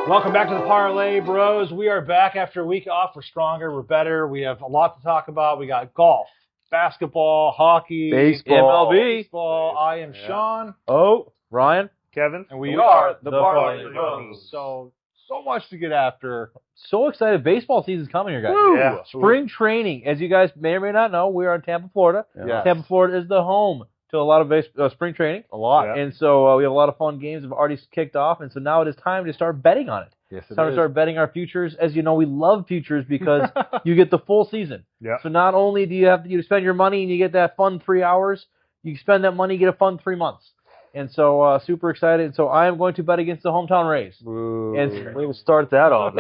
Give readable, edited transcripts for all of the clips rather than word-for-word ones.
Welcome back to the Parlay Bros. We are back after a week off. We're stronger. We're better. We have a lot to talk about. We got golf, basketball, hockey, baseball, MLB. Baseball. I am Sean. Oh, Ryan. Kevin. And we are the Parlay Parlay Bros. Bros. So much to get after. So excited. Baseball season's coming here, guys. Woo! Yeah. Spring training. As you guys may or may not know, we are in Tampa, Florida. Yes. Tampa, Florida is the home to a lot of spring training. A lot. Yeah. And so we have a lot of fun games have already kicked off. And so now it is time to start betting on it. Yes, It's time to start betting our futures. As you know, we love futures because you get the full season. Yeah. So not only do you have to spend your money and you get that fun 3 hours, you spend that money, you get a fun 3 months. And so super excited. So I am going to bet against the hometown Rays. Boo. And We'll start that off.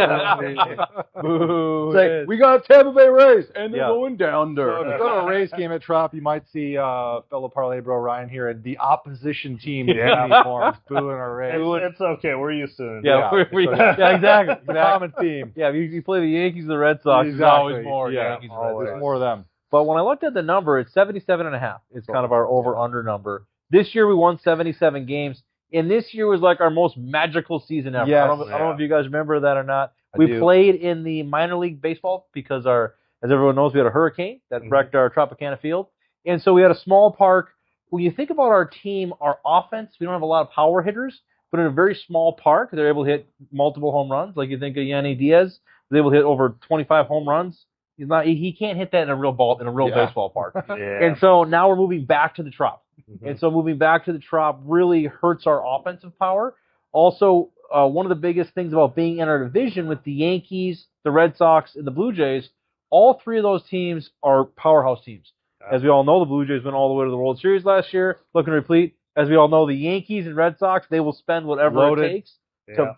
Boo. It's like, we got Tampa Bay Rays, and they're Yeah. going down So if there. you go to a Rays game at Trop, you might see fellow Parlay Bro Ryan here at the opposition team uniforms booing our Rays. It's okay. We're used to it. Yeah, Yeah. exactly. It's a common theme. Yeah, if you play the Yankees or the Red Sox, there's always more Yankees and Red There's Sox. more of them. But when I looked at the number, it's 77.5. It's kind of our over-under number. This year we won 77 games, and this year was like our most magical season ever. Yes. I don't know if you guys remember that or not. I We do. played in the minor league baseball because as everyone knows, we had a hurricane that wrecked our Tropicana field. And so we had a small park. When you think about our team, our offense, we don't have a lot of power hitters, but in a very small park, they're able to hit multiple home runs. Like you think of Yanni Diaz, they're able to hit over 25 home runs. He can't hit that in a real baseball park. Yeah. And so now we're moving back to the Trop. And so moving back to the Trop really hurts our offensive power. Also, one of the biggest things about being in our division with the Yankees, the Red Sox, and the Blue Jays, all three of those teams are powerhouse teams. As we all know, the Blue Jays went all the way to the World Series last year, looking replete. As we all know, the Yankees and Red Sox, they will spend whatever it takes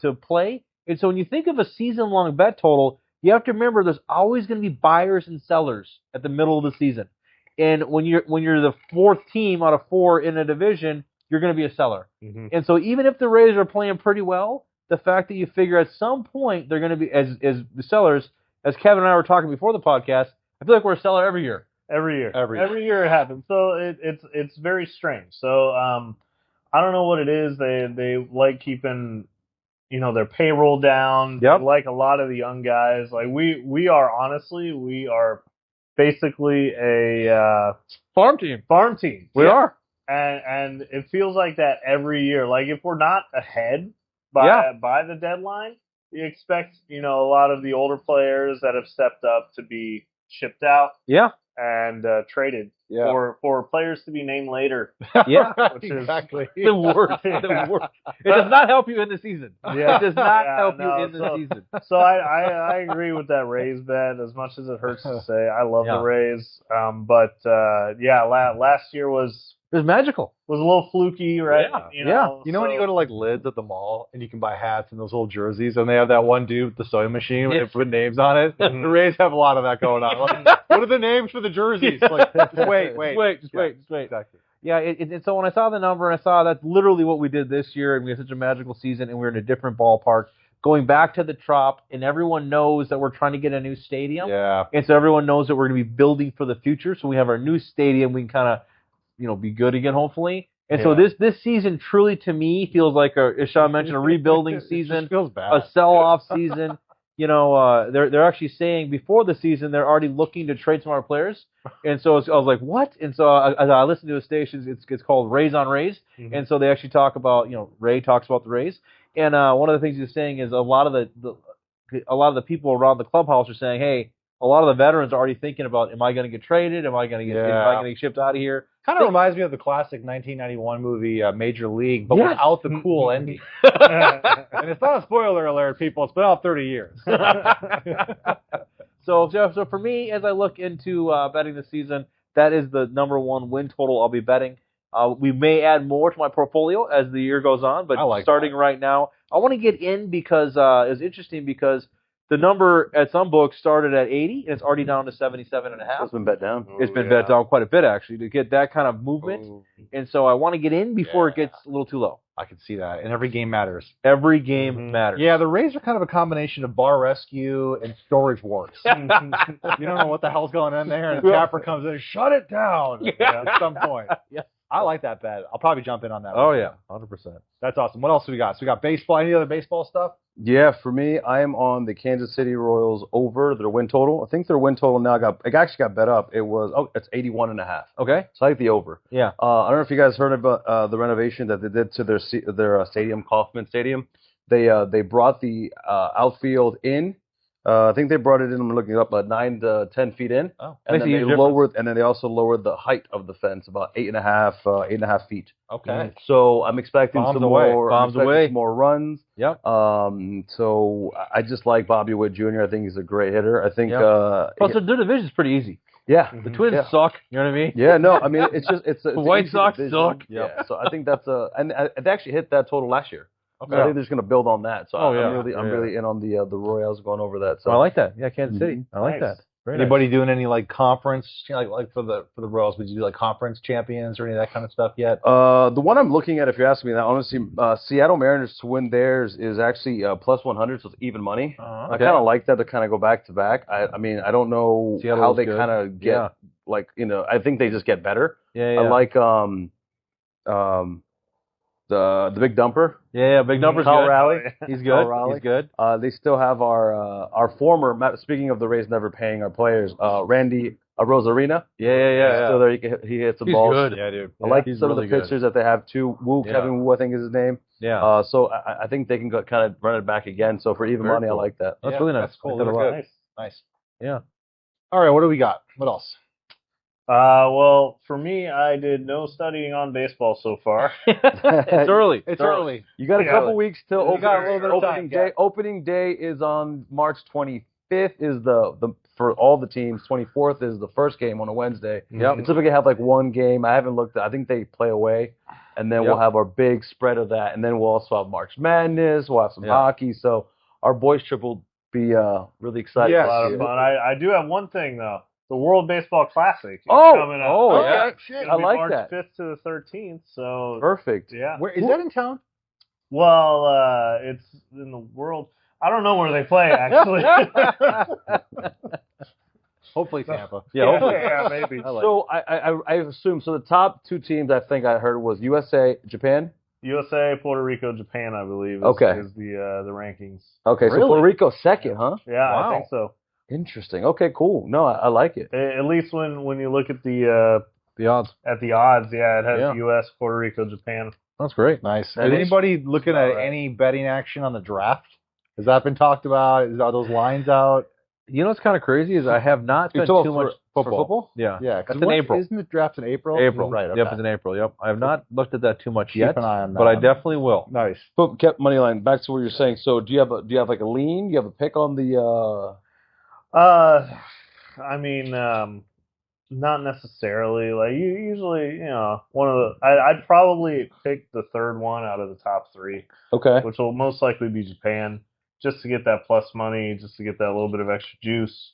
to play. And so when you think of a season-long bet total, you have to remember there's always going to be buyers and sellers at the middle of the season. And when you're the fourth team out of four in a division, you're going to be a seller. Mhm. And so even if the Rays are playing pretty well, the fact that you figure at some point they're going to be as the sellers, as Kevin and I were talking before the podcast, I feel like we're a seller every year. Every year. Every year it happens. So it's very strange. So I don't know what it is. They like keeping their payroll down. Yep. They like a lot of the young guys. Like we are basically a Farm team. farm team. We are. And it feels like that every year. Like if we're not ahead by the deadline, you expect a lot of the older players that have stepped up to be shipped out Yeah. and traded Yeah. for players to be named later. Yeah. Which is Exactly. The worst. The worst. It does not help you in the season. Yeah. It does not Yeah, help no, you in the season. So I agree with that Rays bet. As much as it hurts to say, I love Yeah. the Rays. But last year was It was magical. a little fluky, right? Yeah. You know when you go to like Lids at the mall and you can buy hats and those old jerseys and they have that one dude with the sewing machine and they put names on it? The Rays have a lot of that going on. Like, what are the names for the jerseys? Like, just wait. Just wait. Exactly. Yeah, and so when I saw the number and I saw that's literally what we did this year, and we had such a magical season, and we're in a different ballpark, going back to the Trop, and everyone knows that we're trying to get a new stadium, Yeah. and so everyone knows that we're going to be building for the future. So we have our new stadium, we can kind of, be good again, hopefully. And so this season truly, to me, feels like as Sean mentioned, a rebuilding It season, just feels bad. a sell-off season. They're actually saying before the season they're already looking to trade some of our players, and so I was like, what? And so I listened to a station. It's called Rays on Rays, and so they actually talk about Ray talks about the Rays, and one of the things he's saying is a lot of the people around the clubhouse are saying, hey, a lot of the veterans are already thinking about, am I going to get traded? Am I going to get shipped out of here? Kind of reminds me of the classic 1991 movie Major League, but Yes. without the cool ending. And it's not a spoiler alert, people. It's been out 30 years. So for me, as I look into betting this season, that is the number one win total I'll be betting. We may add more to my portfolio as the year goes on, but I like starting that. right now, I want to get in because it's interesting because the number at some books started at 80 and it's already down to 77.5. It's been bet down. It's been bet down quite a bit actually to get that kind of movement, and so I want to get in before it gets a little too low. I can see that. And every game matters. Every game matters. Yeah, the Rays are kind of a combination of bar rescue and storage wars. You don't know what the hell's going on there, and Capper comes in, shut it down at some point. Yeah. I like that bet. I'll probably jump in on that. Oh one. yeah, 100%. That's awesome. What else do we got? So we got baseball. Any other baseball stuff? Yeah, for me, I am on the Kansas City Royals over their win total. I think their win total now it actually got bet up. It's 81.5. Okay. So I like the over. Yeah. I don't know if you guys heard about the renovation that they did to their stadium, Kauffman Stadium. They brought the outfield in. I think they brought it in. I'm looking it up, 9 to 10 feet in. Oh, and makes then a they huge difference. lowered, and then they also lowered the height of the fence about 8.5 feet. Okay. So I'm expecting Bombs some away. more. Bombs I'm expecting away. some more runs. Yep. So I just like Bobby Witt Jr. I think he's a great hitter. I think. Yep. Plus, their division's pretty easy. Yeah. The Twins suck. You know what I mean? Yeah, no, I mean it's the an White easy Sox division. suck. Yeah, so I think that's and they actually hit that total last year. Okay. I think they're just going to build on that. So Oh, yeah. I'm really in on the Royals going over that. So Well, I like that. Yeah, Kansas City. I like Nice. that. Very nice. Anybody doing any like conference, like for the Royals? Would you do like conference champions or any of that kind of stuff yet? The one I'm looking at, if you're asking me that, honestly, Seattle Mariners to win theirs is actually plus 100, so it's even money. I Okay. kind of like that to kind of go back to back. I mean, I don't know Seattle how was they good. kind of get like I think they just get better. Yeah. I like the big dumper. Yeah, big numbers. Kyle Good. Raleigh. He's good. Kyle Raleigh. He's good. They still have our former. Speaking of the Rays never paying our players, Randy Rosarina. Yeah. Still there. He hits the He's balls. good. Yeah, dude. I like He's some really of the pitchers that they have too. Yeah. Kevin Wu, I think is his name. Yeah. So I think they can kind of run it back again. So for even Very money, cool. I like that. That's Yeah, really nice. that's cool. I like that a Those are lot. good. Nice. Yeah. All right, what do we got? What else? Well, for me, I did no studying on baseball so far. It's early. It's early. You got a Yeah. couple weeks till You got a little bit of opening time, day. yeah. Opening day is on March 25th. Is the for all the teams. 24th is the first game on a Wednesday. Yep. They typically have like one game. I haven't looked. I think they play away, and then we'll Yep. have our big spread of that, and then we'll also have March Madness. We'll have some Yeah. hockey. So our boys trip will be really excited. Yes. A lot of fun. I do have one thing though. The World Baseball Classic is Oh! coming up. Oh, Okay, yeah. shit. It's gonna I be like March that. 5th to the 13th. So Perfect. yeah. Where is that in town? Well, it's in the world. I don't know where they play actually. Hopefully Tampa. yeah, maybe. I like So I assume the top two teams I think I heard was USA, Japan. USA, Puerto Rico, Japan, I believe. Okay. Is the rankings. Okay, so Really? Puerto Rico second, huh? Yeah, Wow. I think so. Interesting. Okay, cool. No, I like it. At least when you look at the odds. odds, yeah, it has Yeah. U.S., Puerto Rico, Japan. That's great. Nice. That Is is- anybody looking at Alright. any betting action on the draft? Has that been talked about? Are those lines out? You know what's kind of crazy is I have not You're spent talking too much for football? Yeah. Yeah, That's in April. Isn't the draft in April? April. Right. Okay. Yep, it's in April. Yep. I have not looked at that too much Keep yet, an eye on that. but I definitely will. Nice. But kept money line. Back to what you're saying. So do you have like a lean? Do you have a pick on the? I mean, not necessarily. Like usually, one of the. I'd probably pick the third one out of the top three, Okay. which will most likely be Japan, just to get that plus money, just to get that little bit of extra juice.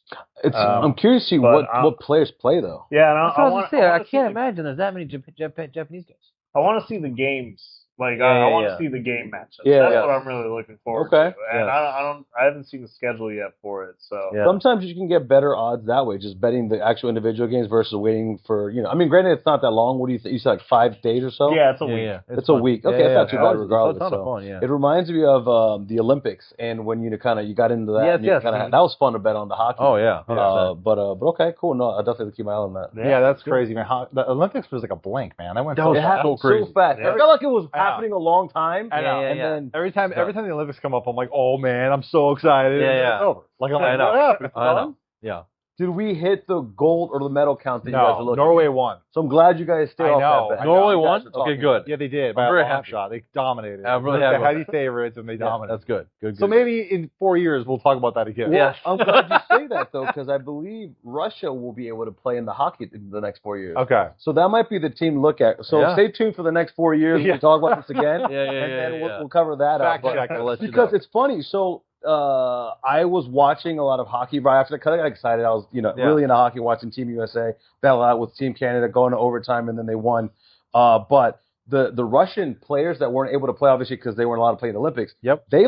I'm curious to see but what players play though. Yeah, and That's what I was want gonna say. I wanna see can't the- imagine there's that many Japanese guys. I want to see the games. Like Yeah, I yeah, want to yeah. see the game matchups. Yeah, That's yeah. what I'm really looking forward Okay. to. And Yeah. I haven't seen the schedule yet for it. So Yeah. Sometimes you can get better odds that way, just betting the actual individual games versus waiting for I mean, granted, it's not that long. What do you think? You said like 5 days or so. yeah, it's a Yeah, week. yeah. It's a fun. week. Okay, Yeah, it's not yeah, too yeah. bad It's regardless. a ton of so. fun, yeah. It reminds me of the Olympics, and when you got into that. Yes, and you yes. kinda that was fun to bet on the hockey. Oh yeah. 100%. But okay, cool. No, I definitely keep my eye on that. Yeah, that's crazy, man. The Olympics was like a blink, man. I went That so was It fast. happened so crazy. so fast. Yeah. I felt like it was I know. happening a long time. I know. Yeah, and yeah. then Every time the Olympics come up, I'm like, oh man, I'm so excited. Yeah, And yeah. It's over. Like I'm I like, know. what happened? I know. Yeah. did we hit the gold or the medal count that you guys are No, looking? Norway won. So I'm glad you guys stayed I off know. that bet. Norway You guys won? are talking Okay, good. Yeah, they did. By I'm a very long happy. shot. They dominated. I'm really They're happy heavy with favorites, and they dominated. That's good. Good. So good. maybe in 4 years we'll talk about that again. Yeah. I'm glad you say that though, because I believe Russia will be able to play in the hockey in the next 4 years. Okay. So that might be the team to look at. So Yeah. stay tuned for the next 4 years. Yeah. We'll talk about this again. Yeah, yeah, and yeah, then yeah. we'll cover that Fact up. check. We'll let you Because know. it's funny. So I was watching a lot of hockey right after that. Kind of got excited. I was, Yeah. really into hockey, watching Team USA battle out with Team Canada, going to overtime, and then they won. But the Russian players that weren't able to play, obviously, because they weren't allowed to play in the Olympics. Yep. They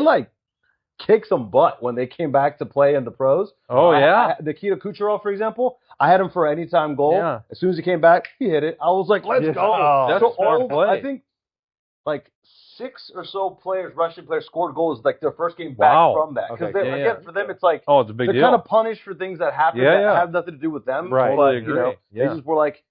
kicked some butt when they came back to play in the pros. Oh yeah. Nikita Kucherov, for example. I had him for an anytime goal. Yeah. As soon as he came back, he hit it. I was like, let's Yeah. go. Oh, that's So smart all, play. I think like 6 or so players, Russian players, scored goals like their first game Wow. back from that. Because Okay. Yeah. again, for them, it's like Oh, it's a big they're deal. kind of punished for things that happen Yeah, that yeah. have nothing to do with them. Right. But, Totally you know, agree. Yeah. they just were like,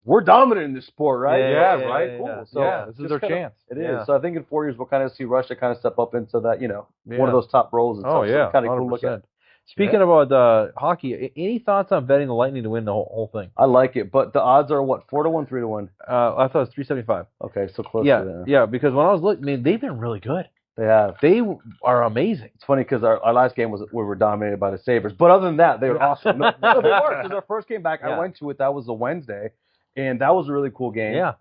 we're dominant in this sport, right? Yeah, right? yeah, Cool. yeah. So Yeah, this is just their kinda- chance. It is. Yeah. So I think in 4 years, we'll kind of see Russia kind of step up into that, you know, Yeah. one of those top roles and Oh, stuff. yeah. So kind of cool look at. 100%. Speaking about hockey, any thoughts on betting the Lightning to win the whole thing? I like it, but the odds are what, 4-1, 3-1? I thought it was 375. Okay, so close Yeah, to that. yeah. Because when I was looking, I mean, they've been really good. They have. They are amazing. It's funny because our last game was we were dominated by the Sabres, but other than that, they were awesome. No, they were. Because our first game back, Yeah. I went to it. That was a Wednesday, and that was a really cool game. Yeah.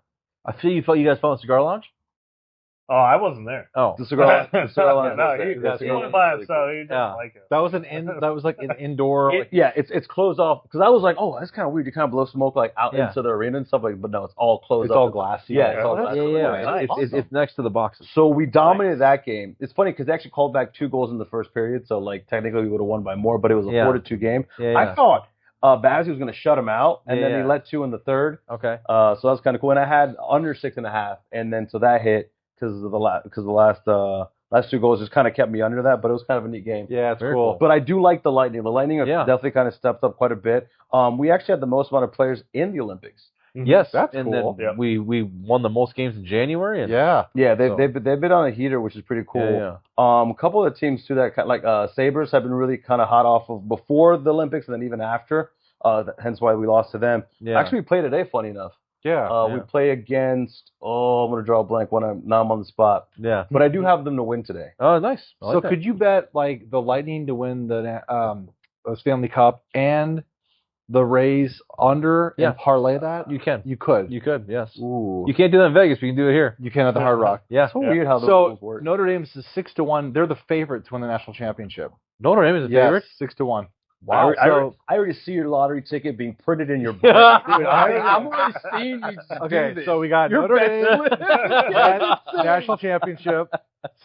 I feel you guys felt Cigar Lounge. Oh, I wasn't there. Oh, The cigar. the cigar lounge No, was there. he The cigar went lounge by was himself. really He didn't Yeah. like it. That was like an indoor. cool. Yeah, it's closed off because I was like, oh, that's kind of weird. You kind of blow smoke like out Yeah. into the arena and stuff like, but no, it's all closed. It's up. all glassy. Yeah, it's all Yeah. glass. yeah. Nice. It's next to the boxes. So we dominated that game. It's funny because they actually called back 2 goals in the first period. So like technically we would have won by more, but it was a Yeah. 4-2 game. Yeah. I thought Bazzi was going to shut him out, and Yeah, then yeah. he let 2 in the third. Okay. So that was kind of cool. And I had under 6.5, and then so that hit because of the last 2 goals just kind of kept me under that. But it was kind of a neat game. Yeah, it's Very cool. cool. But I do like the Lightning. The Lightning have Yeah. definitely kind of stepped up quite a bit. We actually had the most amount of players in the Olympics. Yes, That's and cool. then Yep. we won the most games in January. And Yeah. Yeah, So- they've been on a heater, which is pretty cool. Yeah, A couple of the teams too that like Sabres have been really kind of hot off of before the Olympics and then even after. Hence why we lost to them. yeah. Actually, we play today. Funny enough, Yeah. we play against. I'm gonna draw a blank when I'm on the spot. Yeah. But I do have them to win today. Oh, nice. I like So that. could you bet like the Lightning to win the Stanley Cup and the Rays under Yeah. and parlay that? You can. You could. You could. Yes. Ooh. You can't do that in Vegas, but you can do it here. You can at the Hard Rock. Yeah. So Yeah. weird how those So rules work. Notre Dame is 6-1. They're the favorite to win the national championship. Notre Dame is a Yes, favorite. 6-1. Wow. I already see your lottery ticket being printed in your brain. Dude, I'm already seeing you. Okay, do this. so we got Your Notre bets- Dame national championship.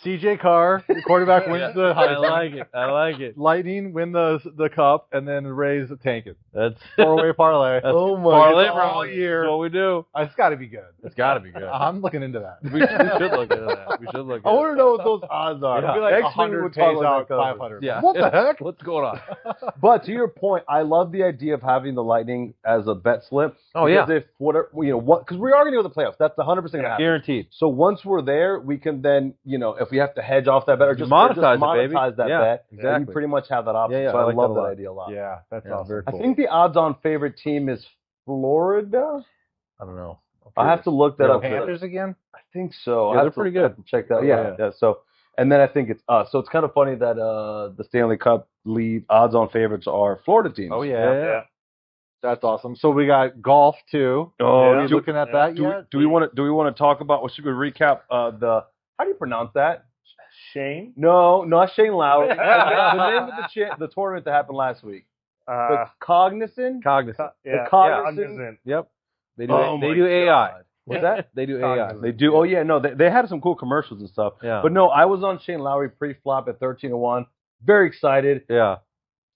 CJ Carr, the quarterback, wins the I Heisman. like it. I like it. Lightning win the cup, and then the Rays tank it. That's 4-way parlay. That's Oh my parlay, God. bro. All year. That's what we do. It's got to be good. It's got to be good. I'm looking into that. We should look into that. We should look. I Into want to know what those odds are. Yeah. It'd be like Next week 100 we'll pays talk out about 500. Yeah. What the heck? What's going on? But to your point, I love the idea of having the Lightning as a bet slip. Oh, because yeah. if whatever because we are going to go to the playoffs. That's 100% going to happen. Guaranteed. So once we're there, we can then if we have to hedge off that bet or just Monetize it, monetize baby. that Yeah, bet, exactly. we pretty much have that option. Yeah, yeah, so I I, like love that a that lot. idea a lot. Yeah, that's Yeah, awesome. very I cool. think the odds-on favorite team is Florida. I don't know. I have to look that Yeah, up. Panthers again? I think so. Yeah, I they're have to- pretty I have good. to check that. Oh, Yeah, yeah. yeah. So, and then I think it's us. So it's kind of funny that the Stanley Cup lead odds-on favorites are Florida teams. Oh Yeah. Yeah. That's awesome. So we got golf too. Oh, Yeah. Are you looking at that yet? Do we want to talk about? Should we recap the? How do you pronounce that? Shane. No, not Shane Lowry. The name of the tournament that happened last week. The Cognizant. Cognizant. Yeah. Cognizant. Yep. They do. Oh They my do AI. God. What's that? They do AI. Cognizant. They do. Oh yeah, no, they had some cool commercials and stuff. Yeah. But no, I was on Shane Lowry pre-flop at 13-1. Very excited. Yeah.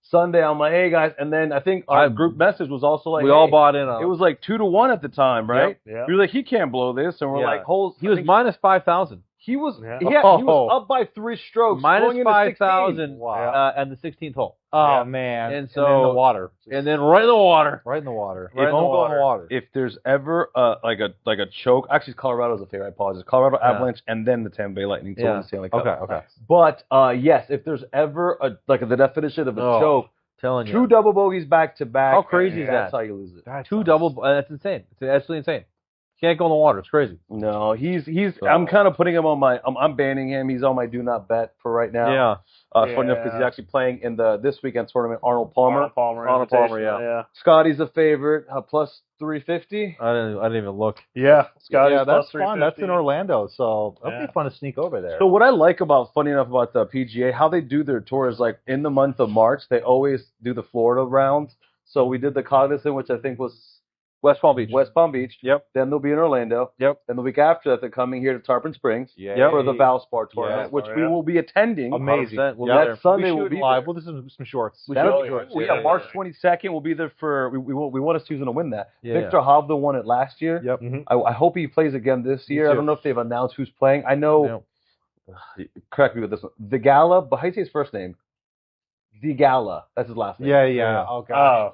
Sunday, I'm like, hey guys, and then I think our I- group message was also like, We all hey, bought in on It was like 2-1 at the time, right? Yeah. We were like, he can't blow this, and we're Yeah. like, holes. He was minus 5,000. He was, Yeah. he was up by 3 strokes, Minus going into 5,000 Wow. and the 16th hole. Oh Yeah. man! And in so- the water, And then right in the water. right in the water. Right in the Don't go in water. the water. If there's ever like a choke, actually Colorado's a favorite. I apologize. Colorado Yeah. Avalanche and then the Tampa Bay Lightning. Yeah. The Stanley Cup. Okay. But yes, if there's ever the definition of a Oh, choke, Telling you. 2 double bogeys back to back. How crazy is That's that? how you lose it. That's Two awesome. double. That's insane. It's absolutely insane. Can't go in the water. It's crazy. No, he's. So- I'm kind of putting him on my. I'm banning him. He's on my do not bet for right now. Yeah. Funny enough, because he's actually playing in the this weekend tournament. Arnold Palmer. Arnold Palmer, Invitational, yeah. Scotty's a favorite. Plus 350. I didn't even look. Yeah. Scotty's Yeah, that's plus fun. That's in 350. Orlando, so that'll Yeah. be fun to sneak over there. So what I like funny enough about the PGA, how they do their tour is like in the month of March, they always do the Florida rounds. So we did the Cognizant, which I think was West Palm Beach. West Palm Beach. Yep. Then they'll be in Orlando. Yep. Then the week after that, they're coming here to Tarpon Springs Yeah. for the Valspar tournament, which we will be attending. Amazing. 100%. We'll Yeah. be there. That Sunday we'll will be live. there. We'll do some shorts. That'll be shorts, good. yeah. March 22nd. We'll be there for. We want Susan to win that. Yeah. Victor Hovda won it last year. Yep. I hope he plays again this year. I too. don't know if they've announced who's playing. I know. Correct me with this one. The Gala, but how do you say his first name? The Gala. That's his last name. Yeah. Oh god.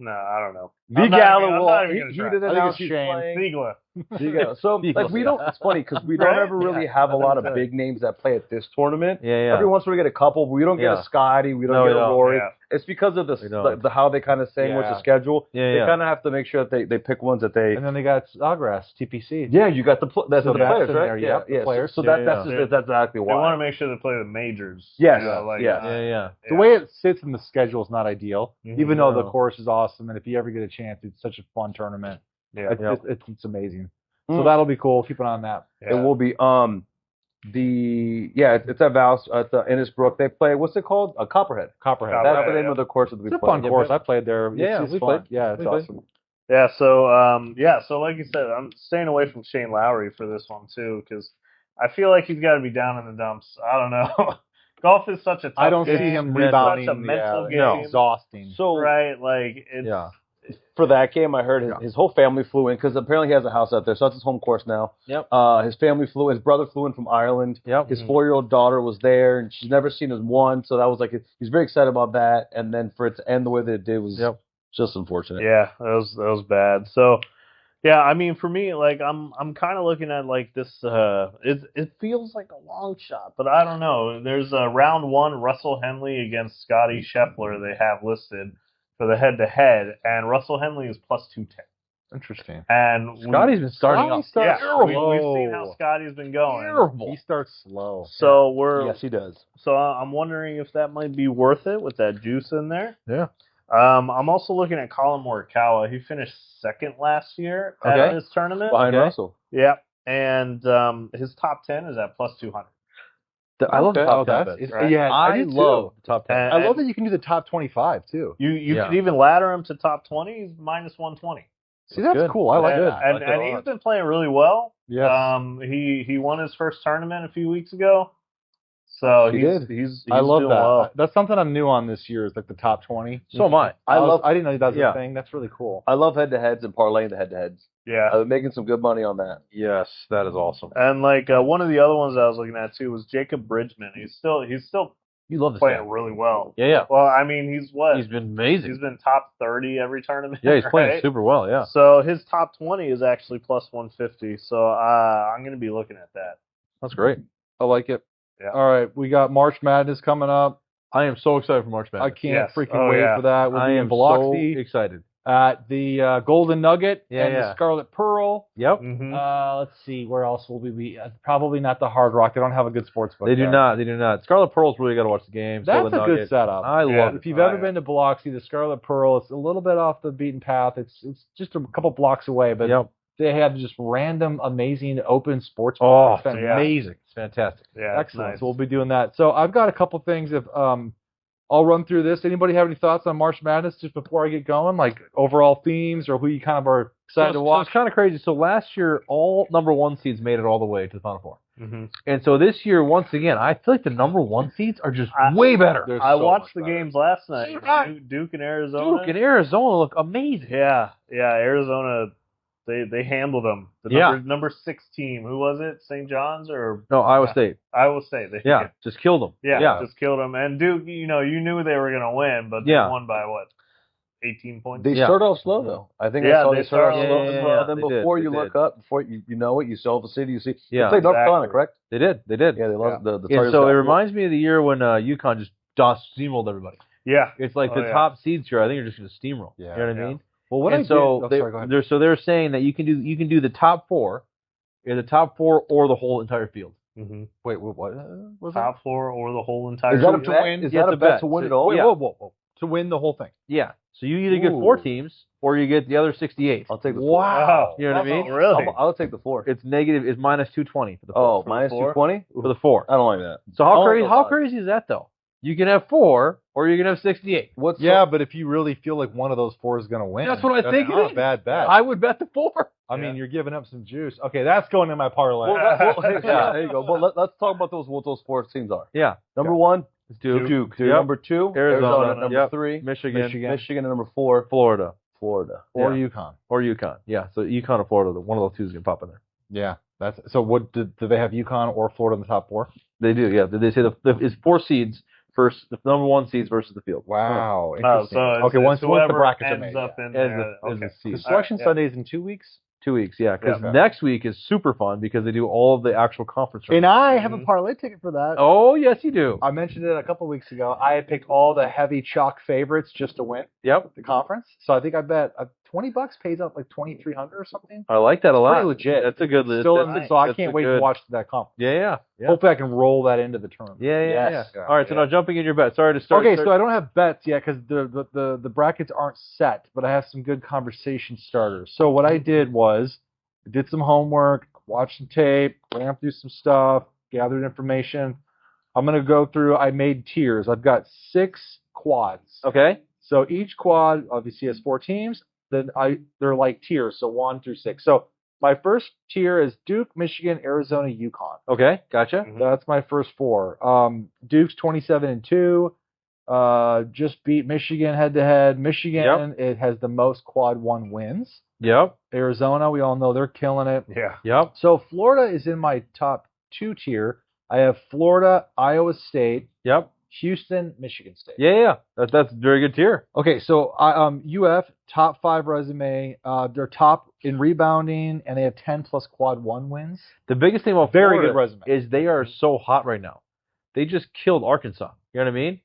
No, I don't know. The I'm not Gala even- I'm will. not even He gonna try. did I think announce it's he's Shane. playing. Ziegler. Yeah, so like we don't. It's funny because we don't Right? ever really Yeah. have a lot of That's big names that play at this tournament. Yeah. Every once in a while we get a couple, but we don't get Yeah. a Scotty, we don't No, get we a don't. Rory. Yeah. It's because of We don't. the how they kind of say what's the schedule. Yeah, They yeah. kind of have to make sure that they pick ones that they. And then they got Sawgrass, TPC. Yeah, you got that's So the that's players, in right? there, yep, the yeah. players. So Yeah, that's yeah. just, that's exactly They why. want to make sure they play the majors. Yes. You know, like, Yes. Yeah. The way it sits in the schedule is not ideal, even though the No. course is awesome. And if you ever get a chance, it's such a fun tournament. Yeah. It's amazing. So that'll be cool. Keep an eye on that. Yeah. It will be. It's at Val's at Innisbrook. They play. What's it called? A Copperhead. Copperhead. That's the yeah. name of the course that we It's a play. fun course. I played there. Yeah, it's we fun. played. Yeah, it's We played. awesome. Yeah, so like you said, I'm staying away from Shane Lowry for this one too, because I feel like he's got to be down in the dumps. I don't know. Golf is such a tough I don't game. see him It's rebounding. Such a mental game. No. Exhausting. So Right? Like it's Yeah. for that game, I heard his whole family flew in because apparently he has a house out there, so that's his home course now. Yep. His family flew. His brother flew in from Ireland. Yep. His 4-year-old daughter was there, and she's never seen his one, so that was like he's very excited about that. And then for it to end the way that it did was just unfortunate. Yeah, that was bad. So, yeah, I mean, for me, like I'm kind of looking at like this. It feels like a long shot, but I don't know. There's round one, Russell Henley against Scotty Scheffler. They have listed for the head-to-head, and Russell Henley is plus 210. Interesting. And Scotty's been starting off. yeah, terrible. we've seen how Scotty's been going. Terrible. He starts slow. So we're Yes, he does. so I'm wondering if that might be worth it with that juice in there. Yeah. I'm also looking at Colin Morikawa. He finished second last year at this tournament. Behind Russell. Yeah, and his top 10 is at plus 200. I love the top 10 that's- bets. right? Yeah, I do too. love the top 10. And- I love that you can do the top 25 too. You Yeah. could even ladder him to top 20. He's minus 120. See, that's good. cool. I like and, that. And, like that a and lot. he's been playing really well. Yes. He won his first tournament a few weeks ago. So He he's did. he's I love that. doing well. That's something I'm new on this year is like the top 20. So am I. I didn't know that was Yeah. a thing. That's really cool. I love head-to-heads and parlaying the head-to-heads. Yeah. I've been making some good money on that. Yes, that is awesome. And like one of the other ones I was looking at too was Jacob Bridgman. He's still You love this playing guy. really well. Yeah. Well, I mean, he's what? He's been amazing. He's been top 30 every tournament. Yeah, he's playing right? super well. Yeah. So his top 20 is actually plus 150. So I'm going to be looking at that. That's great. I like it. Yeah. All right, we got March Madness coming up. I am so excited for March I Madness. can't Yes. freaking Oh, wait yeah. for that. We'll I be am in Biloxi so excited. at the Golden Nugget Yeah, and yeah. the Scarlet Pearl. Yep. Mm-hmm. Let's see, where else will we be? Probably not the Hard Rock. They don't have a good sports book. They do there. not. They do not. Scarlet Pearl's really got to watch the games. That's Golden a good Nugget. setup. I Yeah. love If it. you've Oh, ever yeah. been to Biloxi, the Scarlet Pearl, it's a little bit off the beaten path. It's just a couple blocks away, but Yep. they have just random, amazing open sports. Oh, books. it's It's yeah. amazing. It's fantastic. Yeah. Excellent. Nice. So we'll be doing that. So I've got a couple things. If I'll run through this. Anybody have any thoughts on March Madness just before I get going? Like overall themes or who you kind of are excited to So watch? it's kind of crazy. So last year, all number one seeds made it all the way to the Final Four. Mm-hmm. And so this year, once again, I feel like the number one seeds are just I- way better. They're I so watched much the better. games last night. Right. Duke and Arizona. Duke and Arizona look amazing. Yeah. Arizona. They handled them. The Yeah. number 6 team. Who was it? St. John's or No, Iowa State. Iowa State? They, Yeah, just killed them. Yeah, just killed them. And Duke, you knew they were going to win, but they Yeah. won by what? 18 points? They Yeah. start off slow though. I think Yeah, I saw they they start off start slow. off slow. And Yeah, then they did, before they you did. look up, before you know it, you saw the city. You see. Yeah. They played North Exactly. Carolina, correct? They did. They did. Yeah, they lost the And Tigers so got- it reminds me of the year when UConn just steamrolled everybody. Yeah. It's like Oh, the yeah. top seeds here. I think are just going to steamroll. Yeah. You know what I Yeah. mean? Well, what And I so did, sorry, go ahead. they're saying that you can do the top four, or the top four or the whole entire field. Mm-hmm. Wait, what was that? Top 4 or the whole entire Is that a season? to bet? win? Is Yeah, that it's a bet to win it all? Wait, Yeah. whoa. To win the whole thing. Yeah. So you either get 4 Ooh. teams or you get the other 68. I'll take the Wow. You know what I mean? Really? I'll take the 4. It's negative. It's minus 220 for the Oh, four. minus four? 220? For the 4. I don't like that. So how I'll crazy? go How five. crazy is that though? You can have 4, or you can have 68. But if you really feel like one of those 4 is going to win, That's what I think it not is. a bad bet. I would bet the 4. I mean, you're giving up some juice. Okay, that's going in my parlay. There you go. Well, let's talk about what those 4 teams are. Yeah. Number 1, Duke. Yep. Number 2, Arizona. Number Yep. 3, Michigan. and number 4, Florida. Or Yeah. UConn. Yeah. So UConn or Florida, one of those two is going to pop in there. Yeah. So. What do they have UConn or Florida in the top 4? They do. Yeah. They say it's 4 seeds versus the number 1 seeds versus the field. Wow. Interesting. Okay. Once the brackets are ends made, up in as there. the seed. the selection Sunday is in 2 weeks. 2 weeks. Yeah. Because Yeah. next week is super fun because they do all of the actual conference. And I have a parlay ticket for that. Oh yes, you do. I mentioned it a couple weeks ago. I had picked all the heavy chalk favorites just to win Yep. the conference. So I think I bet $20 pays out like 2,300 or something. I like that a lot. Pretty legit. That's a good list. Still, That's so I that's can't a wait good- to watch that conference. Yeah. Hopefully I can roll that into the tournament. Yeah. Yeah. All right. So now jumping in your bet. Sorry to start. Okay, so I don't have bets yet because the brackets aren't set, but I have some good conversation starters. So what I did was I did some homework, watched some tape, ran through some stuff, gathered information. I'm gonna go through. I made tiers. I've got 6 quads. Okay. So each quad obviously has 4 teams. Then they're like tiers, so 1 through 6. So my first tier is Duke, Michigan, Arizona, UConn. Okay. Gotcha. That's my first 4. Duke's 27-2. Just beat Michigan head to head. Michigan, it has the most quad 1 wins. Yep. Arizona, we all know they're killing it. Yeah. Yep. So Florida is in my top 2 tier. I have Florida, Iowa State, Yep. Houston, Michigan State. Yeah. That's a very good tier. Okay, so UF top 5 resume. They're top in rebounding, and they have 10 plus quad 1 wins. The biggest thing about Very Florida good resume. is they are so hot right now. They just killed Arkansas. You know what I mean?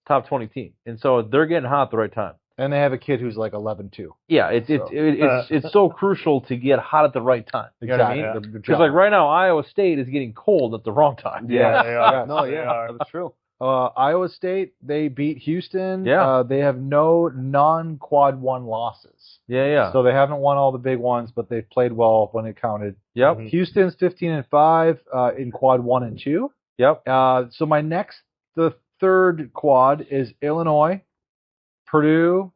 Top 20 team, and so they're getting hot at the right time. And they have a kid who's like 11-2. Yeah, it's so crucial to get hot at the right time. You know what I mean? Yeah. Because like right now, Iowa State is getting cold at the wrong time. Yeah, they are. Yes. No, they are. That's true. Iowa State, they beat Houston. Yeah. They have no non-quad 1 losses. Yeah. So they haven't won all the big ones, but they've played well when it counted. Yep. Houston's 15-5 in quad 1 and 2. Yep. So the third quad is Illinois, Purdue,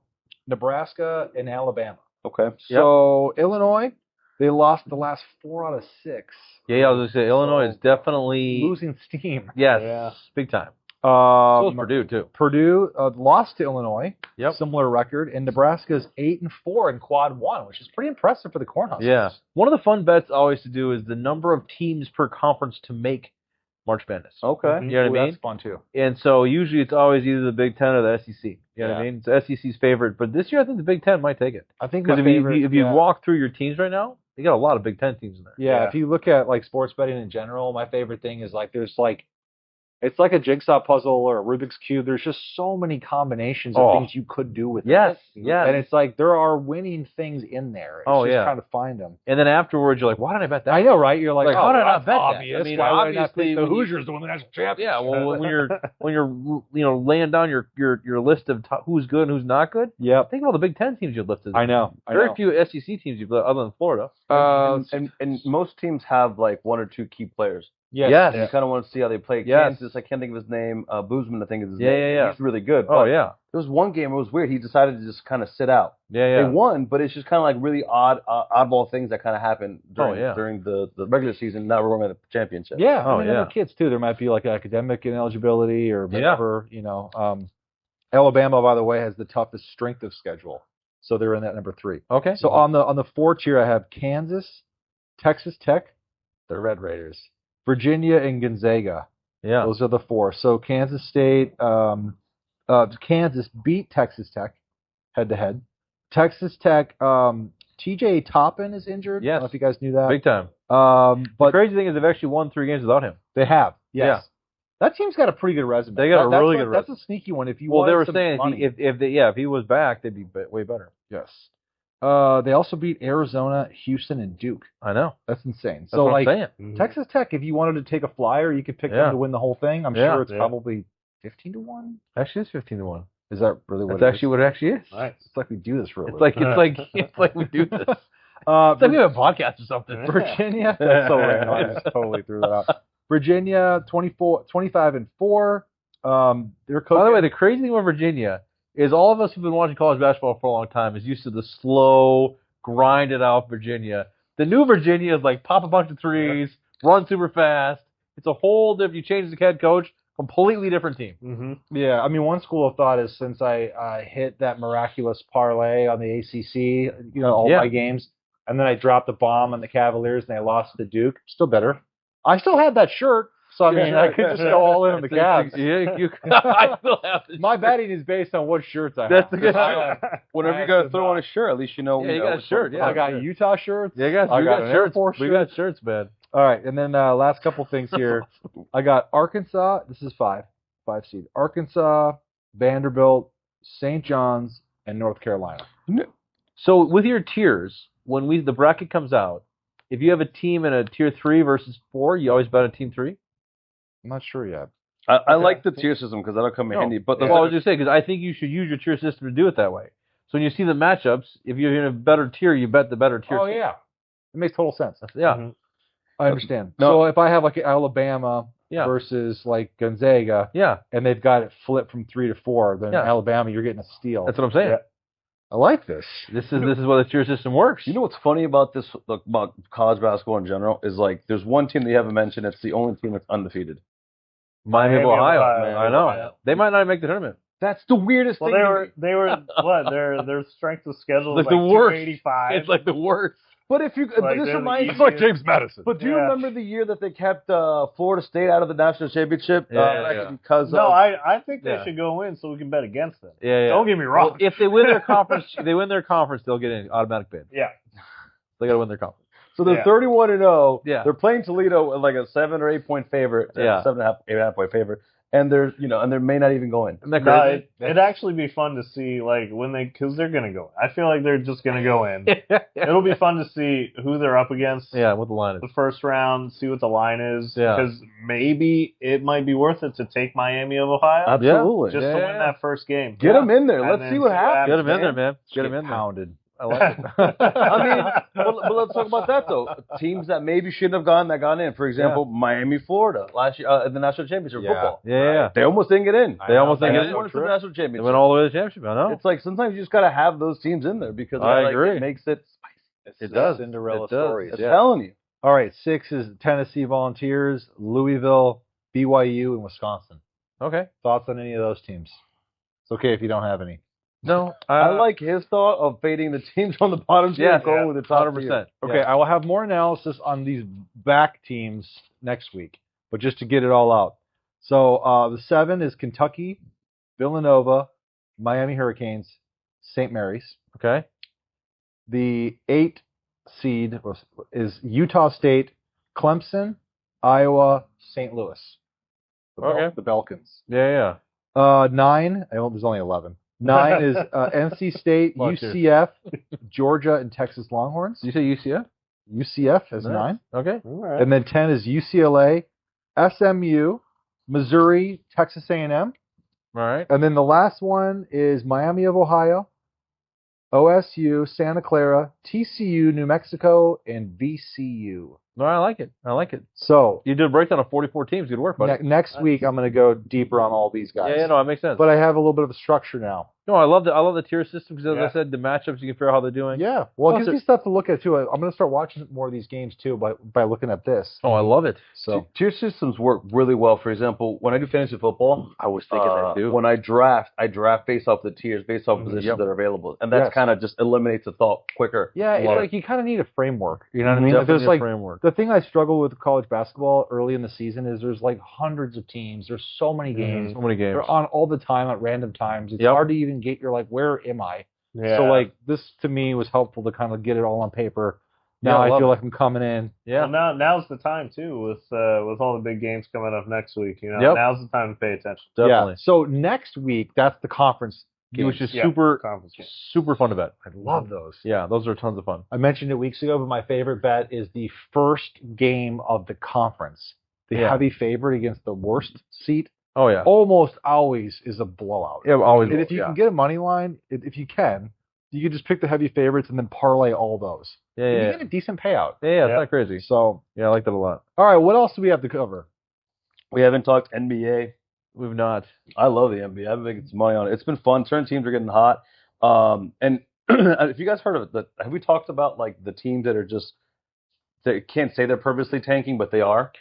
Nebraska, and Alabama. Okay. So Illinois, they lost the last 4 out of 6. Yeah. I was gonna say Illinois is definitely Losing steam. Yes, Yeah. big time. So is Um, Purdue too. Purdue lost to Illinois. Yep. Similar record. And Nebraska's 8-4 in quad 1, which is pretty impressive for the Cornhuskers. Yeah. One of the fun bets always to do is the number of teams per conference to make March Madness. Okay. You know what I mean? That's fun too. And so usually it's always either the Big Ten or the SEC. You know what I Yeah. mean? It's the SEC's favorite, but this year I think the Big Ten might take it. I think my Because favorite, if you walk through your teams right now, you got a lot of Big Ten teams in there. Yeah, Yeah. if you look at like sports betting in general, my favorite thing is like there's like it's like a jigsaw puzzle or a Rubik's Cube. There's just so many combinations of things you could do with Yes, it. yes. And it's like there are winning things in there. It's just trying to find them. And then afterwards you're like, why did I bet that? I know, right? You're like, how did I that's not bet that? obvious. I mean, Why would I not obviously think the when you- Hoosiers to win the national championship? Yeah, well, when you're laying down your list of who's good and who's not good, Yep. think of all the Big Ten teams you've listed. I know. Very few SEC teams you've other than Florida. And most teams have like 1 or 2 key players. Yes. You kind of want to see how they play. Yes. Kansas, I can't think of his name. Boozman, I think is his Yeah, name. yeah, yeah. He's really good. Oh but yeah, There was one game, it was weird. He decided to just kind of sit out. yeah. They won, but it's just kind of like really oddball things that kind of happen during the regular season. Now we're going to the championship. Yeah. Oh, I mean, yeah. they're kids too. There might be like academic ineligibility or whatever, Alabama, by the way, has the toughest strength of schedule. So they're in that number 3. Okay. So on the 4 tier, I have Kansas, Texas Tech, the Red Raiders, Virginia, and Gonzaga. Yeah. Those are the 4. So Kansas State, Kansas beat Texas Tech head to head. Texas Tech, TJ Toppin is injured. Yes. I don't know if you guys knew that. Big time. But The crazy thing is they've actually won 3 games without him. they have. Yes. Yeah. That team's got a pretty good resume. They got a That's really like- good That's resume. a sneaky one. If you Well, they wanted were some saying money. if he was back, they'd be way better. Yes. They also beat Arizona, Houston, and Duke. I know. That's insane. That's So what like I'm saying. Texas Tech, if you wanted to take a flyer, you could pick Yeah. them to win the whole thing. I'm Yeah. sure it's Yeah. probably 15-1. Actually, it's 15-1. Is that really what That's it actually is? what it actually is. Nice. It's like we do this for a It's living. like we do this. It's Vir- like we have a podcast or something. Virginia. That's so random. I just totally threw that out. Virginia 25-4. They're By the way, the crazy thing with Virginia is all of us who've been watching college basketball for a long time is used to the slow, grinded out Virginia. The new Virginia is like pop a bunch of threes, run super fast. It's a whole different. You change the head coach, completely different team. Mm-hmm. Yeah, I mean, one school of thought is since I hit that miraculous parlay on the ACC, all my games, and then I dropped the bomb on the Cavaliers and they lost to Duke, still better. I still had that shirt, so I mean, I could just go all in on the Cavs. I still have this. My betting is based on what shirts I have. That's a good Whenever you got to throw on a shirt, at least you know. Yeah, you got a shirt. Yeah, I got Utah shirts. Yeah, guys, I we got got an shirts. Air Force We shirt. got shirts, man. All right, and then last couple things here. I got Arkansas. This is five seed. Arkansas, Vanderbilt, St. John's, and North Carolina. So with your tiers, when the bracket comes out, if you have a team in a tier 3 versus 4, you always bet a team 3. I'm not sure yet. I like the tier system because that'll come in handy. But well, I was just saying because I think you should use your tier system to do it that way. So when you see the matchups, if you're in a better tier, you bet the better tier. Oh yeah, it makes total sense. Yeah. Mm-hmm. I understand. So if I have like Alabama versus like Gonzaga, and they've got it flipped from 3 to 4, then Alabama, you're getting a steal. That's what I'm saying. Yeah. I like this. This is why the tier system works. You know what's funny about this, about college basketball in general, is like there's one team that you haven't mentioned. It's the only team that's undefeated. Miami of Ohio. I know. Ohio. They might not make the tournament. That's the weirdest Well, thing. they were what? Their strength of schedule was Like like the worst. 285. It's like the worst. But if you, Like, this they're reminds the me, easiest. James Madison. but do you remember the year that they kept Florida State out of the national championship? Because No, I think they should go in so we can bet against them. Yeah. Don't get me wrong. Well, if they win their conference, they'll get an automatic bid. Yeah. They got to win their conference. So they're 31-0. Yeah. They're playing Toledo like a 7 or 8 point favorite. 7.5 point favorite. And they're and they may not even go in. Isn't that crazy? It'd actually be fun to see like because they're gonna go. I feel like they're just gonna go in. It'll be fun to see who they're up against. Yeah, what the line is. The first round, see what the line is. Yeah. Because maybe it might be worth it to take Miami of Ohio. Absolutely. Just to win that first game. Get them in there. And Let's then see what happens. Get them in there, man. Get them in there. Pounded. I like it. I mean, but let's talk about that though. Teams that maybe shouldn't have gone that got in. For example, Miami, Florida last year in the national championship football. Yeah. They almost didn't get in. They almost didn't get in. They won the national They championship. went all the way to the championship. I know. It's like sometimes you just got to have those teams in there because I agree. It makes it spicy. It does. Cinderella stories. I'm telling you. All right, 6 is Tennessee Volunteers, Louisville, BYU, and Wisconsin. Okay. Thoughts on any of those teams? It's okay if you don't have any. No, I like his thought of fading the teams on the bottom tier and going with the top 100%. Okay, I will have more analysis on these back teams next week, but just to get it all out. So the 7 is Kentucky, Villanova, Miami Hurricanes, St. Mary's. Okay. The 8 seed is Utah State, Clemson, Iowa, St. Louis. The Belkins. Yeah. 9, there's only 11. 9 is NC State, UCF, Georgia, and Texas Longhorns. Did you say UCF? UCF has 9. Okay. All right. And then 10 is UCLA, SMU, Missouri, Texas A&M. All right. And then the last one is Miami of Ohio, OSU, Santa Clara, TCU, New Mexico, and VCU. No, I like it. So You did a breakdown of 44 teams. Good work, buddy. next week I'm going to go deeper on all these guys. Yeah, no, that makes sense. But I have a little bit of a structure now. No, I love the tier system because, as I said, the matchups, you can figure out how they're doing. Yeah. Well, it Also- gives me stuff to look at, too. I'm going to start watching more of these games, too, by looking at this. Oh, I love it. So Tier systems work really well. For example, when I do fantasy football, I was thinking that, too. when I draft based off the tiers, based off positions that are available, and that's Yes. kind of just eliminates the thought quicker. yeah, it's Love like you kind of need a framework. You know what I mean? Definitely There's a like framework. the thing I struggle with college basketball early in the season is there's like hundreds of teams. There's so many games. So many games. They're on all the time at random times. It's Yep. hard to even get. You're like, where am I? Yeah. So like this to me was helpful to kind of get it all on paper. Now Yeah, I I love feel it. like I'm coming in. Yeah. Well, now's the time too with all the big games coming up next week. You know, Yep. now's the time to pay attention. Definitely. Yeah. So next week, that's the conference Which games. is super Conference game. fun to bet. I love those. Yeah, those are tons of fun. I mentioned it weeks ago, but my favorite bet is the first game of the conference. The Yeah. heavy favorite against the worst seat Oh yeah. almost always is a blowout. Yeah, always. And if you can get a money line, if you can just pick the heavy favorites and then parlay all those. Yeah, And yeah. you get a decent payout. Yeah, it's Yeah. not crazy. So, Yeah, I like that a lot. all right, what else do we have to cover? We haven't talked NBA. We've not. I love the NBA. I've been making some money on it. It's been fun. Certain teams are getting hot. And if you guys heard of it, have we talked about like the teams that are just they can't say they're purposely tanking, but they are?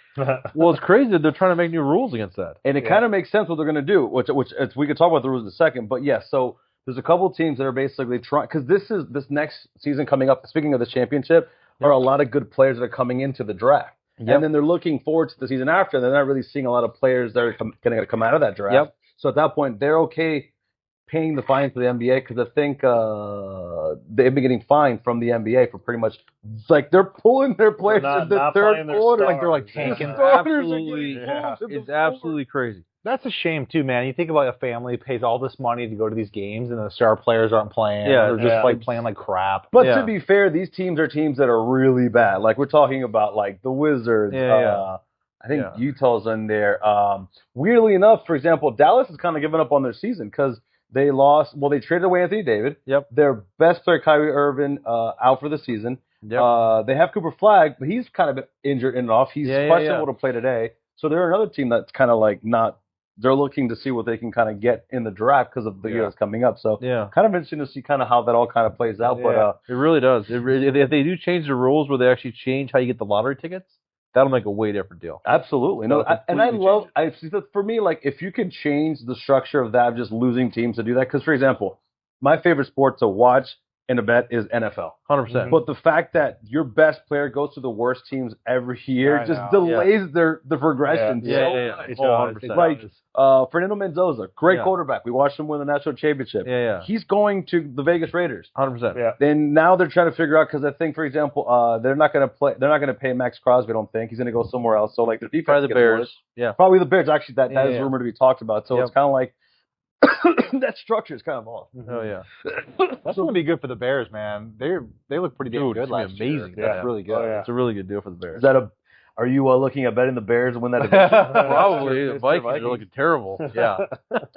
Well, it's crazy that they're trying to make new rules against that. And it kind of makes sense what they're going to do, which we could talk about the rules in a second. But yes, so there's a couple teams that are basically trying because this next season coming up. Speaking of the championship, are a lot of good players that are coming into the draft, and then they're looking forward to the season after. And they're not really seeing a lot of players that are going to come out of that draft. So at that point, they're okay paying the fine to the NBA because I think they've been getting fined from the NBA for pretty much like they're pulling their players in the third quarter, like they're like tanking. It's absolutely crazy. That's a shame too, man. You think about a family pays all this money to go to these games, and the star players aren't playing. Yeah, or just like playing like crap. But to be fair, these teams are teams that are really bad. Like we're talking about, like the Wizards. I think Utah's in there. Weirdly enough, for example, Dallas has kind of given up on their season because they lost. Well, they traded away Anthony Davis. Their best player, Kyrie Irving, out for the season. They have Cooper Flagg, but he's kind of been injured in and off. He's questionable to play today. So they're another team that's kind of like not. They're looking to see what they can kind of get in the draft because of the year that's coming up. So kind of interesting to see kind of how that all kind of plays out. But it really does. If they do change the rules where they actually change how you get the lottery tickets, that'll make a way different deal. Absolutely. No, and I love. I see that for me, like if you can change the structure of that, of just losing teams to do that. Because for example, my favorite sport to watch in a bet is NFL. 100%. But the fact that your best player goes to the worst teams every year just delays the progression. It's 100%. Like Fernando Mendoza, great quarterback. We watched him win the national championship. He's going to the Vegas Raiders. 100%. Then now they're trying to figure out because I think, for example, they're not going to play. They're not going to pay Max Crosby. I don't think he's going to go somewhere else. So like their defense, probably the Bears. Probably the Bears. Actually, that is rumored to be talked about. So it's kind of like. That structure is kind of off. Oh yeah, that's going to be good for the Bears, man. They look pretty damn good last year. Amazing. That's really good. It's a really good deal for the Bears. Is that are you looking at betting the Bears to win that division? Probably. The Vikings are looking terrible.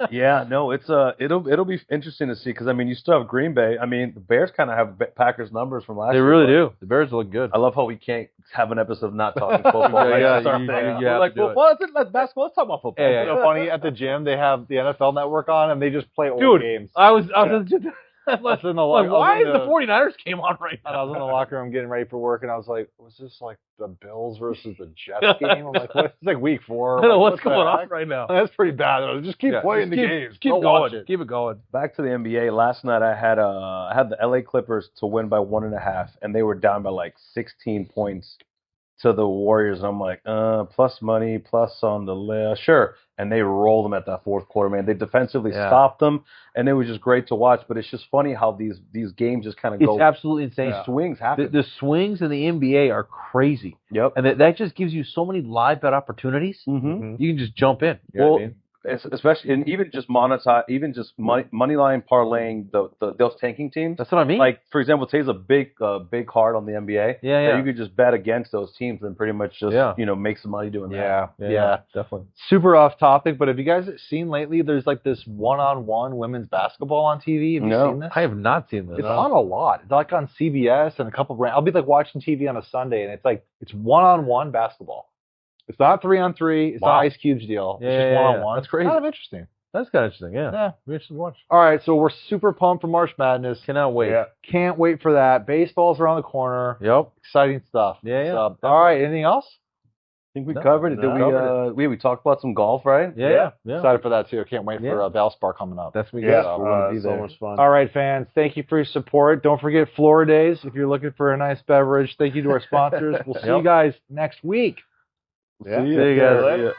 Yeah. No, it'll be interesting to see because I mean you still have Green Bay. I mean the Bears kind of have Packers numbers from last year. They really do. The Bears look good. I love how we can't have an episode of not talking football. Like football, let's basketball. Let's talk about football. It's so funny at the gym they have the NFL Network on and they just play old games. I was in the locker room. Why is the 49ers came on right now? And I was in the locker room getting ready for work, and I was like, was this like the Bills versus the Jets game? I'm like, it's like week 4. I don't know what's going on right now. That's pretty bad. Just keep playing the games. Keep going. Keep it going. Back to the NBA. Last night I had the LA Clippers to win by 1.5, and they were down by like 16 points to the Warriors. And I'm like, plus money, plus on the list. Sure. And they rolled them at that fourth quarter, man. They defensively stopped them, and it was just great to watch. But it's just funny how these games just kind of go. It's absolutely insane. Swings happen. The swings in the NBA are crazy. Yep. And that just gives you so many live bet opportunities. You can just jump in. You know what I mean? Especially and even just monetize, even just money line parlaying those tanking teams. That's what I mean. Like for example, today's a big card on the NBA. Yeah. You could just bet against those teams and pretty much just make some money doing that. Yeah, definitely. Super off topic, but have you guys seen lately? There's like this one-on-one women's basketball on TV. Have you seen this? I have not seen this. It's on a lot. It's like on CBS and a couple. I'll be like watching TV on a Sunday, and it's one-on-one basketball. It's not 3-on-3. It's not Ice Cube's deal. It's just one-on-one. That's crazy. Kind of interesting. That's kind of interesting. Yeah. Be interesting to watch. All right, so we're super pumped for March Madness. Cannot wait. Can't wait for that. Baseball's around the corner. Yep. Exciting stuff. Yeah. All right, anything else? I think we covered it. We talked about some golf, right? Yeah. Excited for that too. Can't wait for Valspar coming up. That's me. We're gonna be there. So much fun. All right, fans. Thank you for your support. Don't forget Florida Days if you're looking for a nice beverage. Thank you to our sponsors. We'll see you guys next week. See you guys. Later.